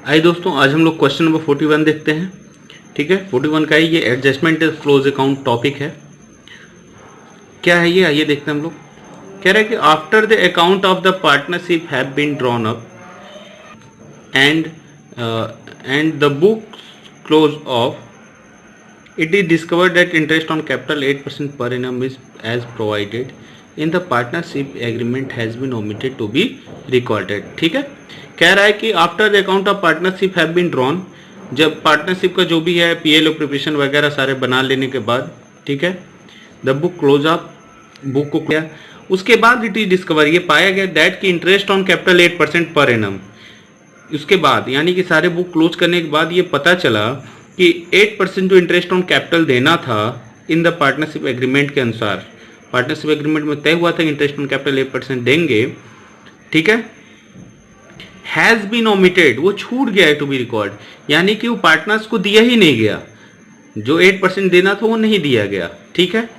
आइए दोस्तों, आज हम लोग क्वेश्चन नंबर 41 देखते हैं। ठीक है, 41 का ही ये एडजस्टमेंट क्लोज अकाउंट टॉपिक है। क्या है ये, आइए देखते हैं हम लोग। कह रहा है कि after the account of the partnership have been drawn up and the book close off, it is discovered that interest on capital 8% per annum is as provided in the partnership agreement has been omitted to be recorded। ठीक है, कह रहा है कि after the account of partnership have been drawn, जब partnership का जो भी है पीएल प्रिपरेशन वगैरह सारे बना लेने के बाद, ठीक है, the book close of, book को किया, उसके बाद इट इज डिस्कवर, ये पाया गया दैट की interest on capital 8% per annum. उसके बाद यानी कि सारे बुक क्लोज करने के बाद ये पता चला कि 8% जो इंटरेस्ट ऑन कैपिटल देना था इन द पार्टनरशिप एग्रीमेंट के अनुसार, पार्टनरशिप एग्रीमेंट में तय हुआ था कि इंटरेस्ट ऑन कैपिटल 8% देंगे, ठीक है, हैज बीन ओमिटेड, वो छूट गया है टू बी रिकॉर्ड, यानी कि वो पार्टनर्स को दिया ही नहीं गया, जो 8% देना था वो नहीं दिया गया। ठीक है,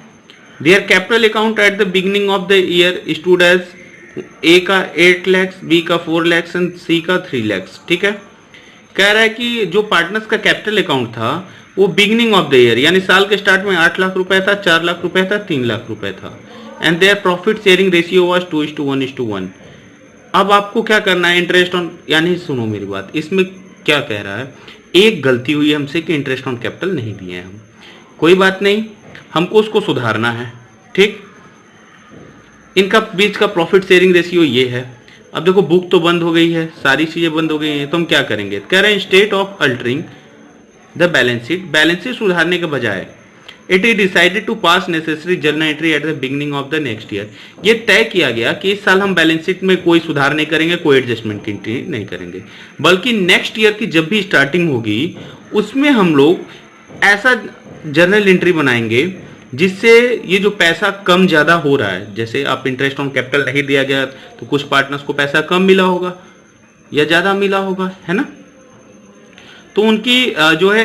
their capital account at the beginning of the year stood as, A का 8 लाख, बी का 4 लाख एंड सी का 3 लाख। ठीक है, कह रहा है कि जो पार्टनर्स का कैपिटल अकाउंट था वो बिगिनिंग ऑफ द ईयर यानी साल के स्टार्ट में 8 लाख रुपए था, 4 लाख रुपए था, 3 लाख रुपए था, and their profit sharing ratio was 2:1:1। अब आपको क्या करना है, इंटरेस्ट ऑन, यानी सुनो मेरी बात, इसमें क्या कह रहा है, एक गलती हुई हमसे कि इंटरेस्ट ऑन कैपिटल नहीं दिए हैं हम, कोई बात नहीं, हमको उसको सुधारना है। ठीक, इनका बीच का प्रॉफिट शेयरिंग रेशियो ये है। अब देखो बुक तो बंद हो गई है, सारी चीजें बंद हो गई हैं, तो हम क्या करेंगे, कह रहे हैं instead of altering the balance sheet सुधारने के बजाय it is decided to pass necessary journal entry at the beginning of the next year. ये तय किया गया कि इस साल हम बैलेंस शीट में कोई सुधार नहीं करेंगे, कोई एडजस्टमेंट की एंट्री नहीं करेंगे, बल्कि नेक्स्ट ईयर की जब भी स्टार्टिंग होगी उसमें हम लोग ऐसा जर्नल एंट्री बनाएंगे जिससे ये जो पैसा कम ज्यादा हो रहा है, जैसे आप इंटरेस्ट ऑन कैपिटल नहीं दिया गया तो कुछ पार्टनर्स को पैसा कम मिला होगा या ज्यादा मिला होगा, है ना, तो उनकी जो है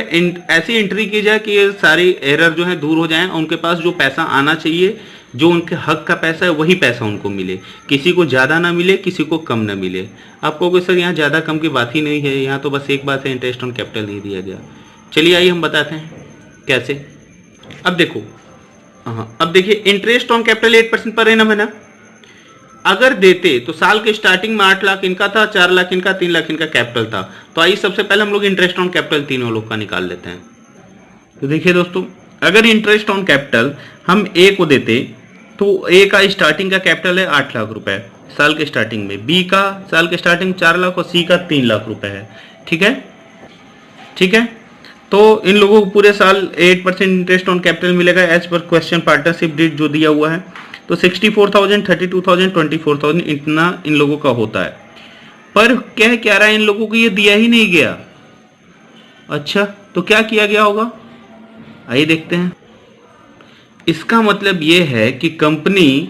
ऐसी एंट्री की जाए कि ये सारी एरर जो है दूर हो जाए, उनके पास जो पैसा आना चाहिए, जो उनके हक का पैसा है वही पैसा उनको मिले, किसी को ज्यादा ना मिले, किसी को कम ना मिले। आप कहोगे सर यहाँ ज्यादा कम की बात ही नहीं है, यहाँ तो बस एक बात है, इंटरेस्ट ऑन कैपिटल नहीं दिया गया। चलिए आइए हम बताते हैं कैसे। अब देखो, हाँ, अब देखिए interest on capital 8% per annum है ना, अगर देते तो साल के स्टार्टिंग में 8 लाख इनका था, 4 लाख इनका, 3 लाख इनका कैपिटल था, तो आइए सबसे पहले हम लोग इंटरेस्ट ऑन कैपिटल तीनों लोग का निकाल लेते हैं। तो देखिए दोस्तों, अगर इंटरेस्ट ऑन कैपिटल हम ए को देते तो ए का स्टार्टिंग का कैपिटल है 8 लाख रुपए साल के स्टार्टिंग में, बी का साल के स्टार्टिंग 4 लाख और सी का 3 लाख रुपए है। ठीक है, ठीक है, तो इन लोगों को पूरे साल 8% इंटरेस्ट ऑन कैपिटल मिलेगा as per question partnership deed जो दिया हुआ है, तो 64,000, 32,000, 24,000 इतना इन लोगों का होता है। पर क्या रहा है, इन लोगों को ये दिया ही नहीं गया। अच्छा, तो क्या किया गया होगा, आइए देखते हैं। इसका मतलब ये है कि कंपनी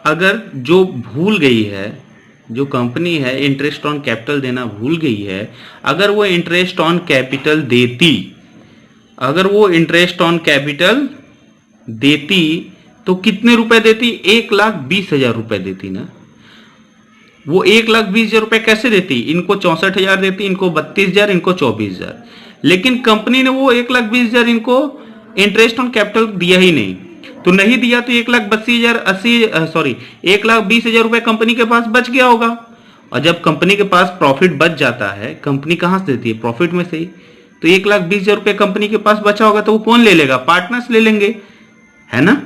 अगर जो भूल गई है, जो कंपनी है इंटरेस्ट ऑन कैपिटल देना भूल गई है, अगर वो इंटरेस्ट ऑन कैपिटल देती, अगर वो इंटरेस्ट ऑन कैपिटल देती तो कितने रुपए देती, 1,20,000 रुपए देती ना। वो 1,20,000 रुपए कैसे देती, इनको 64,000 देती, इनको 32,000, इनको 24,000, लेकिन कंपनी ने वो 1,20,000 इनको इंटरेस्ट ऑन कैपिटल दिया ही नहीं, तो नहीं दिया तो 1,20,000 रुपए कंपनी के पास बच गया होगा। और जब कंपनी के पास प्रॉफिट बच जाता है, कंपनी कहां से देती है, प्रॉफिट में से ही, तो 1,20,000 रुपए कंपनी के पास बचा होगा, तो वो कौन ले लेगा, पार्टनर्स ले लेंगे, है ना,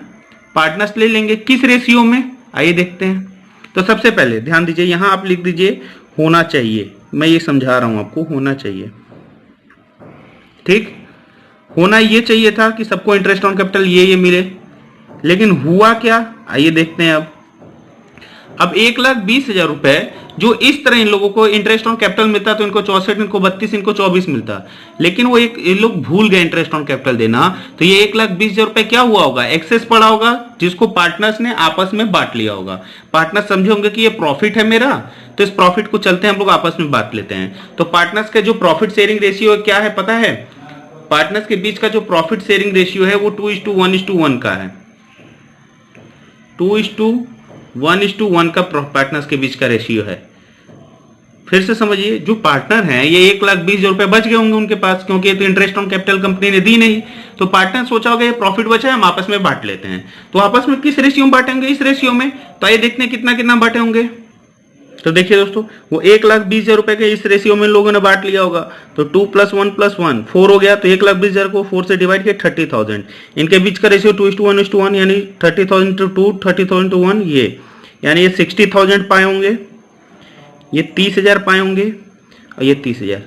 पार्टनर्स ले लेंगे। किस रेशियो में, आइए देखते हैं। तो सबसे पहले ध्यान दीजिए, यहां आप लिख दीजिए होना चाहिए, मैं ये समझा रहा हूं आपको, होना चाहिए। ठीक, होना ये चाहिए था कि सबको इंटरेस्ट ऑन कैपिटल ये मिले, लेकिन हुआ क्या, आइए देखते हैं। अब 1,20,000 रुपए जो इस तरह इन लोगों को इंटरेस्ट ऑन कैपिटल मिलता, तो इनको 64, इनको 32, इनको 24 मिलता, लेकिन वो इन लोग भूल गए इंटरेस्ट ऑन कैपिटल देना, तो ये 1,20,000 रुपए क्या हुआ होगा, एक्सेस पड़ा होगा, जिसको पार्टनर्स ने आपस में बांट लिया होगा। पार्टनर्स समझे होंगे कि ये प्रॉफिट है मेरा, तो इस प्रॉफिट को चलते हम लोग आपस में बांट लेते हैं। तो पार्टनर्स का जो प्रॉफिट शेयरिंग रेशियो क्या है पता है, पार्टनर्स के बीच का जो प्रॉफिट शेयरिंग रेशियो है वो 2:1:1 का है। 2:1:1 का पार्टनर्स के बीच का रेशियो है। फिर से समझिए, जो पार्टनर हैं ये 1,20,000 रुपए बच गए होंगे उनके पास, क्योंकि ये तो इंटरेस्ट ऑन कैपिटल कंपनी ने दी नहीं। तो पार्टनर सोचा होगा ये प्रॉफिट बचा है, हम आपस में बांट लेते हैं। तो आपस में किस रेशियो में बांटेंगे? इस रेशियो में। तो आइए देखते हैं कितना कितना बांटे होंगे। तो देखिए दोस्तों, वो 1,20,000 रुपए के इस रेशियो में लोगों ने बांट लिया होगा। तो 2 + 1 + 1 4 हो गया। तो 1,20,000 को 4 से डिवाइड किया 30,000। इनके बीच का रेशियो 2:1 यानी 30,000 × 2 30,000 × 1 ये, यानी ये 60,000 पाए होंगे, ये 30,000 पाए होंगे और ये 30,000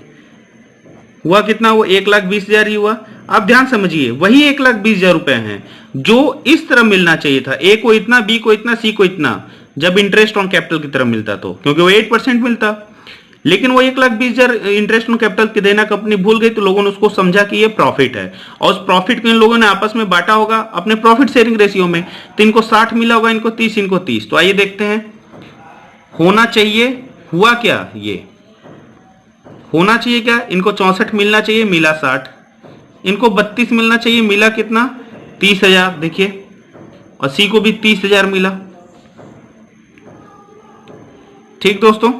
हुआ। कितना? वो 1,20,000 ही हुआ। आप ध्यान समझिए, वही 1,20,000 रुपए हैं जो इस तरह मिलना चाहिए था। ए को इतना, बी को इतना, सी को इतना, जब इंटरेस्ट ऑन कैपिटल की तरह मिलता तो, क्योंकि वो 8% मिलता। लेकिन वो 1,20,000 इंटरेस्ट ऑन कैपिटल की देना कंपनी भूल गई, तो लोगों ने उसको समझा कि ये प्रॉफिट है, और उस प्रॉफिट को इन लोगों ने आपस में बांटा होगा अपने प्रॉफिट शेयरिंग रेशियो में। तो इनको 60 मिला होगा, इनको 30, इनको 30। तो आइए देखते हैं होना चाहिए, हुआ क्या? ये होना चाहिए क्या? इनको 64 मिलना चाहिए, मिला 60। इनको 32 मिलना चाहिए, मिला कितना? 30,000। देखिए, और सी को भी 30,000 मिला। ठीक दोस्तों,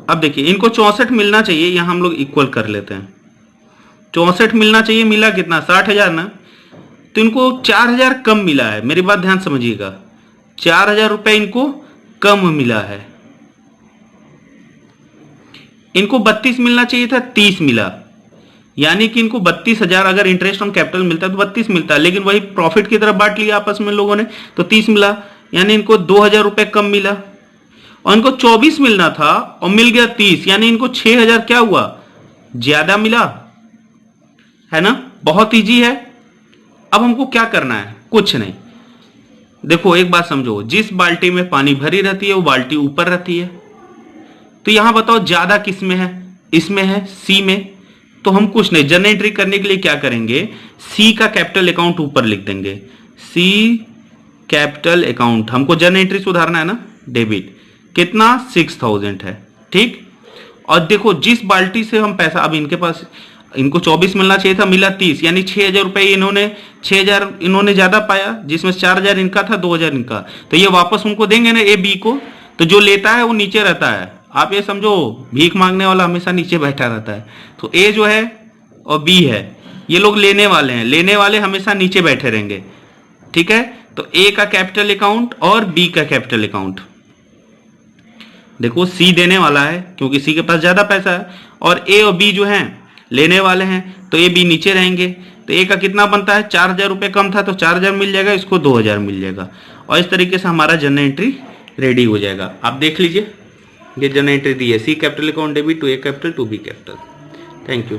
अब देखिए, इनको 64 मिलना चाहिए, यहां हम लोग इक्वल कर लेते हैं। 64 मिलना चाहिए, मिला कितना? 60,000 ना। तो इनको 4,000 कम मिला है। मेरी बात ध्यान समझिएगा, 4,000 रुपए इनको कम मिला है। इनको 32 मिलना चाहिए था, 30 मिला, यानी कि इनको 32,000 अगर इंटरेस्ट ऑन कैपिटल मिलता तो 32 मिलता, लेकिन वही प्रॉफिट की तरफ बांट लिया आपस में लोगों ने, तो 30 मिला, यानी इनको 2,000 रुपए कम मिला। और इनको 24 मिलना था और मिल गया 30, यानी इनको 6,000 क्या हुआ? ज्यादा मिला, है ना? बहुत इजी है। अब हमको क्या करना है? कुछ नहीं। देखो, एक बात समझो, जिस बाल्टी में पानी भरी रहती है वो बाल्टी ऊपर रहती है। तो यहां बताओ ज्यादा किस में है? इसमें है, सी में। तो हम कुछ नहीं, जर्नल एंट्री करने के लिए क्या करेंगे? सी का कैपिटल अकाउंट ऊपर लिख देंगे। सी कैपिटल अकाउंट, हमको जर्नल एंट्री सुधारना है ना, डेबिट कितना? 6,000 है। ठीक, और देखो जिस बाल्टी से हम पैसा, अब इनके पास, इनको 24 मिलना चाहिए था, मिला 30, यानी 6,000 रुपए इन्होंने, 6,000 इन्होंने ज्यादा पाया, जिसमें 4,000 इनका था, 2,000 इनका। तो ये वापस उनको देंगे ना, ए बी को। तो जो लेता है वो नीचे रहता है। आप ये समझो, भीख मांगने वाला हमेशा नीचे बैठा रहता है। तो ए जो है और बी है, ये लोग लेने वाले हैं, लेने वाले हमेशा नीचे बैठे रहेंगे। ठीक है, तो ए का कैपिटल अकाउंट और बी का कैपिटल अकाउंट। देखो, सी देने वाला है क्योंकि सी के पास ज्यादा पैसा है, और ए और बी जो हैं लेने वाले हैं, तो ए बी नीचे रहेंगे। तो ए का कितना बनता है? 4,000 रुपए कम था तो 4,000 मिल जाएगा, इसको 2,000 मिल जाएगा। और इस तरीके से हमारा जर्नल एंट्री रेडी हो जाएगा। आप देख लीजिए, ये जर्नल एंट्री दी है, C capital account debit to A capital to B capital. Thank you.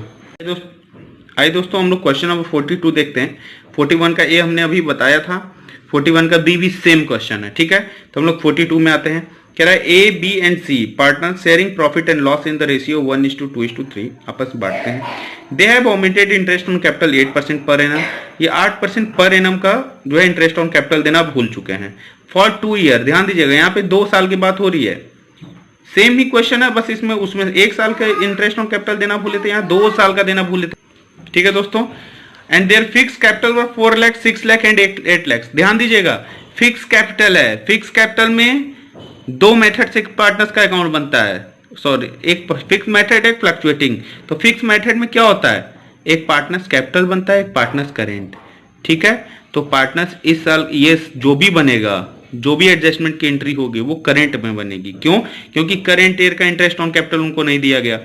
आइए दोस्तों, हम लोग क्वेश्चन नंबर 42 देखते हैं। 41 का ए हमने अभी बताया था, 41 का बी भी सेम क्वेश्चन है। ठीक है, तो हम लोग 42 में आते हैं। कह रहा है A B and C partner sharing profit and loss in the ratio 1:2:3, आपस में बांटते हैं। They have omitted interest on capital 8% per annum. ये 8% पर एनम का जो है इंटरेस्ट ऑन कैपिटल देना भूल चुके हैं फॉर 2 ईयर। ध्यान दीजिएगा, यहाँ पे 2 साल की बात हो रही है। सेम ही क्वेश्चन है, बस इसमें उसमें 1 साल का इंटरेस्ट ऑन कैपिटल देना भूले थे, यहाँ 2 साल का देना भूले थे। ठीक है दोस्तों, and there fix capital were 4 lakh, 6 lakh and 8 lakh. ध्यान दीजिएगा, फिक्स कैपिटल है। फिक्स कैपिटल में 2 मेथड से पार्टनर्स का अकाउंट बनता है, सॉरी, एक फिक्स मेथड, एक फ्लक्चुएटिंग। तो फिक्स मेथड में क्या होता है? एक पार्टनर्स कैपिटल बनता है, एक पार्टनर्स करेंट। ठीक है, तो पार्टनर्स इस साल ये जो भी बनेगा, जो भी एडजस्टमेंट की एंट्री होगी वो करेंट में बनेगी। क्यों? क्योंकि करेंट ईयर का इंटरेस्ट ऑन कैपिटल उनको नहीं दिया गया।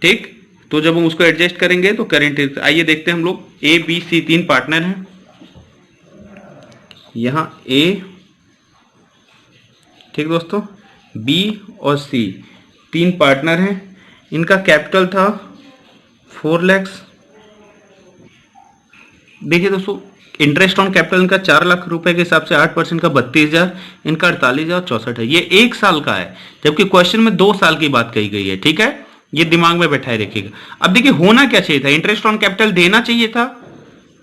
ठीक, तो जब हम उसको एडजस्ट करेंगे तो करेंट ईयर। आइए देखते हैं, हम लोग ए बी सी 3 पार्टनर हैं। यहां ए, ठीक दोस्तों, बी और सी 3 पार्टनर हैं। इनका कैपिटल था 4 लाख। देखिए दोस्तों, इंटरेस्ट ऑन कैपिटल इनका 4 लाख रुपए के हिसाब से 8% का 32,000, इनका 48,000 64 है। ये 1 साल का है, जबकि क्वेश्चन में 2 साल की बात कही गई है। ठीक है, ये दिमाग में बैठाए रखिएगा। अब देखिए, होना क्या चाहिए था? इंटरेस्ट ऑन कैपिटल देना चाहिए था।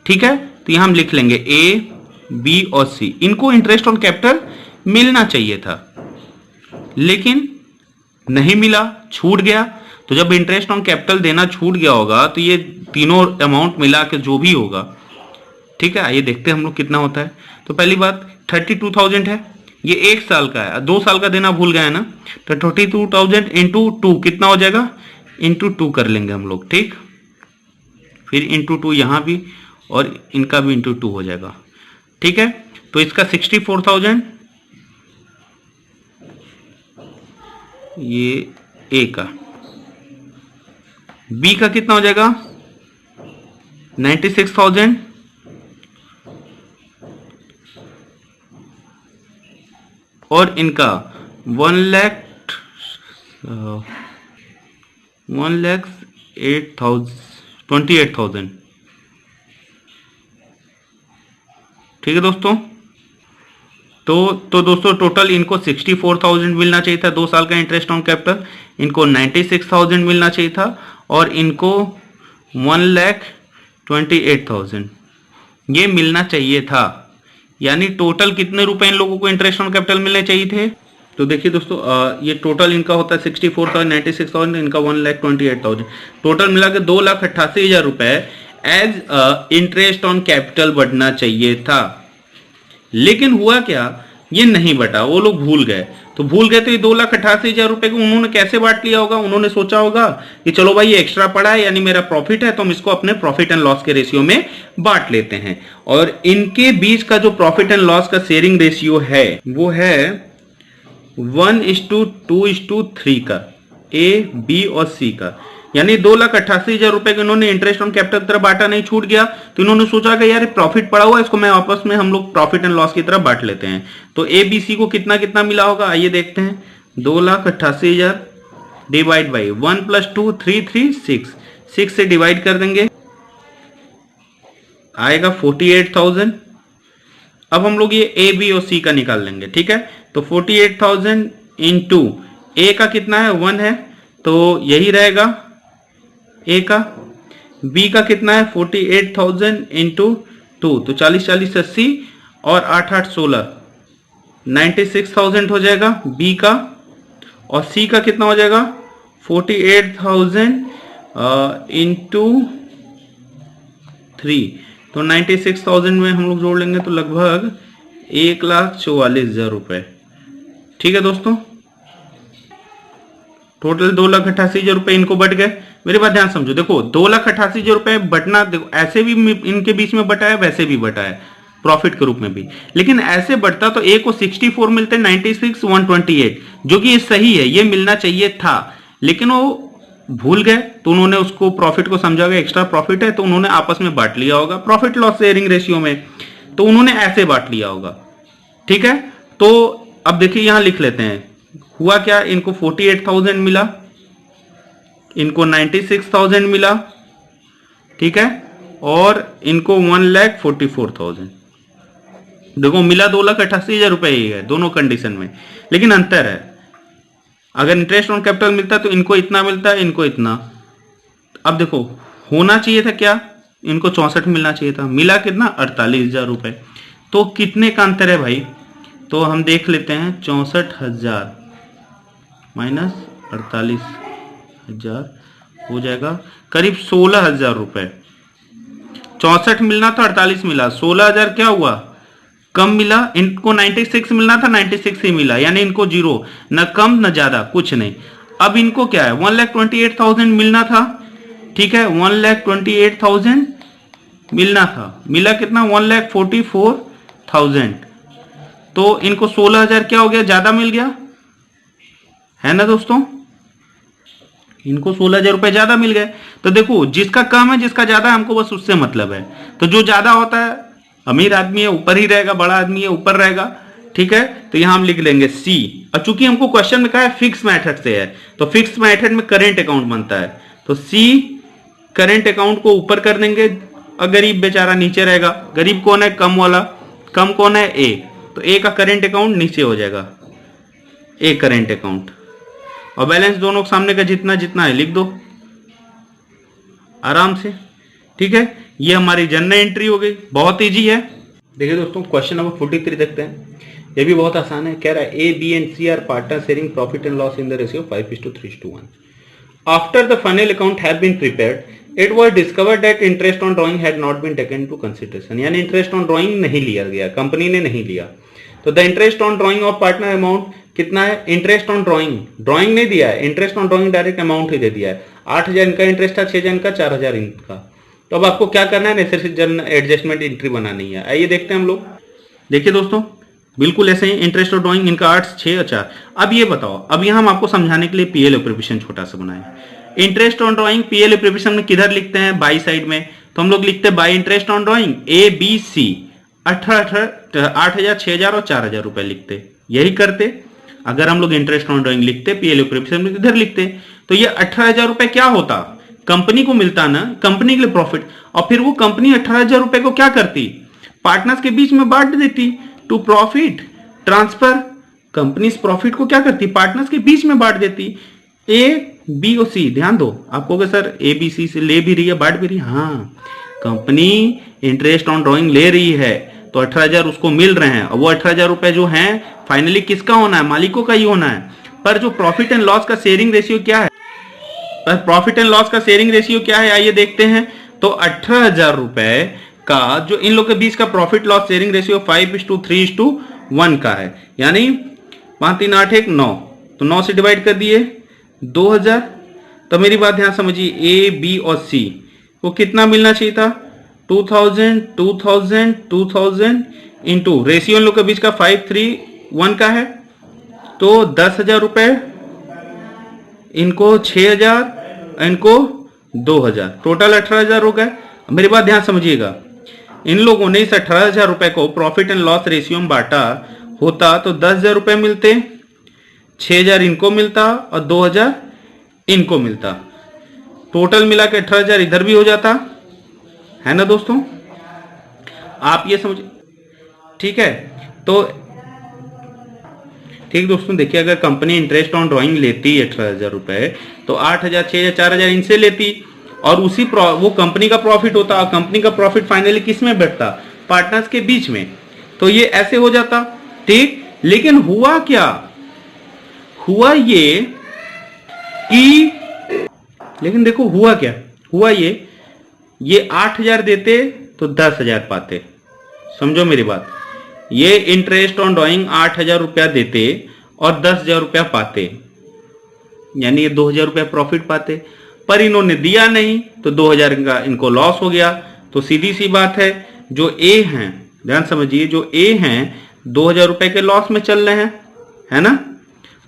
ठीक है, तो यहां हम लिख लेंगे ए बी और सी, इनको इंटरेस्ट ऑन कैपिटल मिलना चाहिए था, लेकिन नहीं मिला, छूट गया। तो जब इंटरेस्ट ऑन कैपिटल देना छूट गया होगा तो ये तीनों अमाउंट मिला के जो भी होगा, ठीक है, आइए देखते हैं हम लोग कितना होता है। तो पहली बात 32,000 है, ये 1 साल का है, 2 साल का देना भूल गए ना, तो 32,000 इंटू 2 कितना हो जाएगा, इंटू 2 कर लेंगे हम लोग, ठीक। फिर इंटू 2 यहां भी, और इनका भी इंटू 2 हो जाएगा, ठीक है। तो इसका 64,000, ये ए का, बी का कितना हो जाएगा 96,000, और इनका 1,28,000, ठीक है दोस्तों। तो दोस्तों टोटल इनको 64,000 मिलना चाहिए था 2 साल का इंटरेस्ट ऑन कैपिटल, इनको 96,000 मिलना चाहिए था, और इनको 1,28,000 ये मिलना चाहिए था। यानी टोटल कितने रुपए इन लोगों को इंटरेस्ट ऑन कैपिटल मिलने चाहिए थे। तो देखिए दोस्तों ये टोटल इनका होता है 64,000, 96,000, इनका 1,28,000, टोटल मिला के 2,88,000 रुपए एज इंटरेस्ट ऑन कैपिटल बढ़ना चाहिए था। लेकिन हुआ क्या, ये नहीं बटा, वो लोग भूल गए। तो भूल गए तो ये 2,88,000 रुपए को उन्होंने कैसे बांट लिया होगा, उन्होंने सोचा होगा कि चलो भाई ये एक्स्ट्रा पड़ा है यानी मेरा प्रॉफिट है, तो हम इसको अपने प्रॉफिट एंड लॉस के रेशियो में बांट लेते हैं। और इनके बीच का जो प्रॉफिट एंड लॉस का शेयरिंग रेशियो है वो है 1:2:3 का, ए बी और सी का। यानी 2,88,000 रुपए के इन्होंने इंटरेस्ट ऑन कैपिटल की तरफ बांटा, नहीं छूट गया, तो इन्होंने सोचा कि यार प्रॉफिट पड़ा हुआ है, इसको मैं आपस में हम लोग प्रॉफिट एंड लॉस की तरफ बांट लेते हैं। तो ए बी सी को कितना कितना मिला होगा, आइए देखते हैं। 2,88,000 डिवाइड बाई 1 + 2 3 6 से डिवाइड कर देंगे, आएगा 48,000। अब हम लोग ये ए बी और सी का निकाल लेंगे, ठीक है। तो 48,000 इंटू ए का कितना है 1 है, तो यही रहेगा ए का, बी का कितना है 48,000 इंटू 2, तो 40 80 और 8 8 16 96,000 हो जाएगा बी का, और सी का कितना हो जाएगा 48,000 इंटू 3, तो 96,000 में हम लोग जोड़ लेंगे तो लगभग 1,44,000 रुपए, ठीक है दोस्तों। टोटल 2,88,000 रुपए इनको बट गए। मेरी बात ध्यान समझो, देखो 2,88,000 रुपए बटना, देखो ऐसे भी इनके बीच में बटा है, वैसे भी बटा है प्रॉफिट के रूप में भी, लेकिन ऐसे बढ़ता तो ए को 64 मिलते, 96 128, जो कि ये सही है, ये मिलना चाहिए था, लेकिन वो भूल गए, तो उन्होंने उसको प्रॉफिट को समझा गया एक्स्ट्रा प्रॉफिट है, तो उन्होंने आपस में बांट लिया होगा प्रॉफिट लॉस शेयरिंग रेशियो में, तो उन्होंने ऐसे बांट लिया होगा, ठीक है। तो अब देखिए यहां लिख लेते हैं, हुआ क्या, इनको 48,000 मिला, इनको 96,000 मिला, ठीक है, और इनको 1,44,000। देखो मिला 2,88,000 रुपए ही है दोनों कंडीशन में, लेकिन अंतर है, अगर इंटरेस्ट ऑन कैपिटल मिलता तो इनको इतना मिलता है, इनको इतना। अब देखो होना चाहिए था क्या, इनको 64 मिलना चाहिए था, मिला कितना 48,000 रुपए। तो कितने का अंतर है भाई, तो हम देख लेते हैं 64,000 माइनस 48,000 हो जाएगा करीब 16,000 रुपए। 64 मिलना था 48 मिला, 16,000 क्या हुआ कम मिला। इनको 96 मिलना था 96 ही मिला, यानी इनको जीरो, न कम न ज्यादा, कुछ नहीं। अब इनको क्या है 1,28,000 मिलना था, ठीक है, 1,28,000 मिलना था, मिला कितना 1,44,000, तो इनको 16,000 क्या हो गया ज्यादा मिल गया है ना दोस्तों, इनको 16,000 रुपए ज्यादा मिल गए। तो देखो जिसका कम है जिसका ज्यादा है, हमको बस उससे मतलब है। तो जो ज्यादा होता है अमीर आदमी है ऊपर ही रहेगा, बड़ा आदमी है ऊपर रहेगा, ठीक है। तो यहां हम लिख लेंगे सी। और चूंकि हमको क्वेश्चन में कहा है फिक्स मेथड से है, तो फिक्स मेथड में करेंट अकाउंट बनता है, तो सी करेंट अकाउंट को ऊपर कर देंगे और गरीब बेचारा नीचे रहेगा। गरीब कौन है, कम वाला, कम कौन है ए, तो ए का करेंट अकाउंट नीचे हो जाएगा, ए करेंट अकाउंट, और बैलेंस दोनों के सामने का जितना जितना है लिख दो आराम से, ठीक है। ये हमारी जनरल एंट्री हो गई, बहुत इजी है। देखिए दोस्तों क्वेश्चन नंबर 43 देखते हैं, ये भी बहुत आसान है। कह रहा है A B and C are partner sharing profit and loss in the ratio 5:3:1। After the final account have been prepared, it was discovered that interest on drawing had not been taken to consideration, यानी interest on drawing नहीं लिया गया, company ने नहीं लिया। तो the interest on drawing of partner amount कितना है? इंटरेस्ट ऑन ड्रॉइंग, ड्रॉइंग नहीं दिया है, interest on drawing direct amount ही दे दिया है। 8,000 इनका इंटरेस्ट था, 6,000 इनका, 4,000 इनका। तो अब आपको क्या करना है? नेसेसरी जनरल एडजस्टमेंट एंट्री बनानी है। आइए देखते हैं हम लोग। देखिए दोस्तों, बिल्कुल ऐसे ही इंटरेस्ट ऑन ड्रॉइंग इनका 8, 6 और 4। अब ये बताओ, अब यहाँ हम आपको समझाने के लिए पीएल प्रिपरेशन छोटा सा बनाए। Interest on drawing PL preparation में किधर लिखते हैं? बाई साइड में। तो हम लोग लिखते हैं by interest on drawing ABC 8,000, 6,000 और 4,000 रुपए लिखते। यही करते अगर हम लोग इंटरेस्ट ऑन ड्रॉइंग लिखते पीएल प्रिपरेशन में इधर लिखते, तो ये 18,000 रुपए क्या होता? कंपनी को मिलता ना, कंपनी के लिए प्रॉफिट। और फिर वो कंपनी 18,000 रुपए को क्या करती? पार्टनर्स के बीच में बांट देती टू प्रॉफिट ट्रांसफर। कंपनी इस प्रॉफिट को क्या करती? पार्टनर्स के बीच में बांट देती। ए, बी और सी, ध्यान दो, आप कहोगे सर ABC से ले भी रही है, बांट भी रही है। हाँ, कंपनी इंटरेस्ट ऑन ड्रॉइंग ले रही है तो 18,000 उसको मिल रहे हैं, और वो 18,000 रुपए जो हैं फाइनली किसका होना है? मालिकों का ही होना है। पर जो प्रॉफिट एंड लॉस का शेयरिंग रेशियो क्या है? पर प्रॉफिट एंड लॉस का शेयरिंग रेशियो क्या है? आइए देखते हैं। तो 18,000 रुपए का जो इन लोग के बीच का प्रॉफिट लॉस शेयरिंग रेशियो 5:3:1 का है, यानी 5, 3, 8, 1, 9। तो 9 से डिवाइड कर दिए 2,000। तो मेरी बात ध्यान समझिए, A, B और C को कितना मिलना चाहिए था? 2,000, 2,000, 2,000 इंटू रेशियो इन लोग के बीच का 5:3:1 का है, तो 10,000 रुपए, इनको 6,000, इनको 2,000, टोटल 18,000 हो गए। मेरी बात ध्यान समझिएगा, इन लोगों ने इस 18,000 रुपए को प्रॉफिट एंड लॉस रेशियो में बांटा होता तो 10,000 रुपए मिलते, 6,000 इनको मिलता और 2,000 इनको मिलता। टोटल मिला के 18,000 इधर भी हो जाता है ना दोस्तों? आप ये समझ, ठीक है? तो ठीक दोस्तों, देखिए अगर कंपनी इंटरेस्ट ऑन ड्रॉइंग लेती 18,000 रुपए तो 8,000, 6,000, 4,000 इनसे लेती और उसी वो कंपनी का प्रॉफिट होता। कंपनी का प्रॉफिट फाइनली किस में बैठता? पार्टनर्स के बीच में। तो ये ऐसे हो जाता, ठीक। लेकिन हुआ क्या? हुआ ये कि, लेकिन देखो हुआ क्या, हुआ ये 8,000 देते तो 10,000 पाते। समझो मेरी बात, ये इंटरेस्ट ऑन ड्रॉइंग 8,000 रुपया देते और 10,000 रुपया पाते, यानी ये 2,000 रुपया प्रॉफिट पाते। पर इन्होंने दिया नहीं तो 2,000 का इनको लॉस हो गया। तो सीधी सी बात है, जो ए हैं, ध्यान समझिए, जो ए हैं 2,000 रुपए के लॉस में चल रहे हैं, है ना?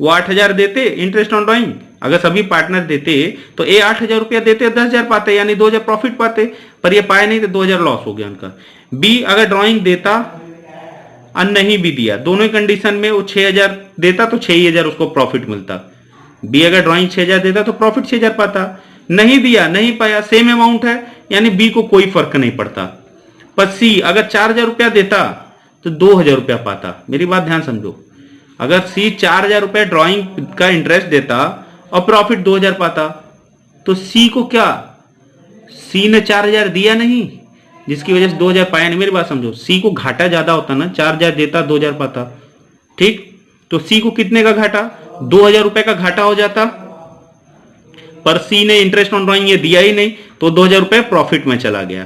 वो 8,000 देते इंटरेस्ट ऑन ड्रॉइंग, अगर सभी पार्टनर देते तो ए 8,000 रुपया देते, 10,000 पाते, यानी 2,000 प्रॉफिट पाते। पर ये पाए नहीं तो 2,000 लॉस हो गया उनका। बी अगर ड्रॉइंग देता और नहीं भी दिया, दोनों ही कंडीशन में वो 6,000 देता तो 6,000 उसको प्रॉफिट मिलता। बी अगर ड्रॉइंग 6,000 देता तो प्रॉफिट 6,000 पाता। नहीं दिया, नहीं पाया, सेम अमाउंट है, यानी बी को कोई फर्क नहीं पड़ता। पर सी अगर 4,000 रुपया देता तो 2,000 रुपया पाता। मेरी बात ध्यान समझो, अगर सी 4,000 रुपया ड्रॉइंग का इंटरेस्ट देता और प्रॉफिट 2,000 पाता तो सी को क्या, सी ने 4,000 दिया नहीं, जिसकी वजह से 2,000 पाया नहीं। मेरी बात समझो, सी को घाटा ज्यादा होता ना, 4,000 देता 2,000 पाता, ठीक। तो सी को कितने का घाटा? 2,000 रुपए का घाटा हो जाता। पर सी ने इंटरेस्ट ऑन ड्रॉइंग ये दिया ही नहीं तो 2,000 रुपए प्रॉफिट में चला गया।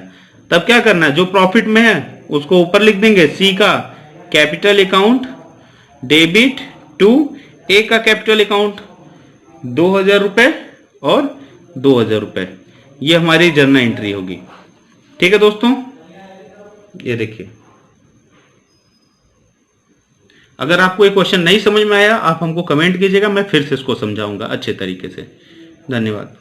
तब क्या करना है, जो प्रॉफिट में है उसको ऊपर लिख देंगे, सी का कैपिटल अकाउंट डेबिट टू ए का कैपिटल अकाउंट 2,000 रुपए और 2,000 रुपए। ये हमारी जर्नल एंट्री होगी, ठीक है दोस्तों। ये देखिए, अगर आपको ये क्वेश्चन नहीं समझ में आया आप हमको कमेंट कीजिएगा, मैं फिर से इसको समझाऊंगा अच्छे तरीके से। धन्यवाद।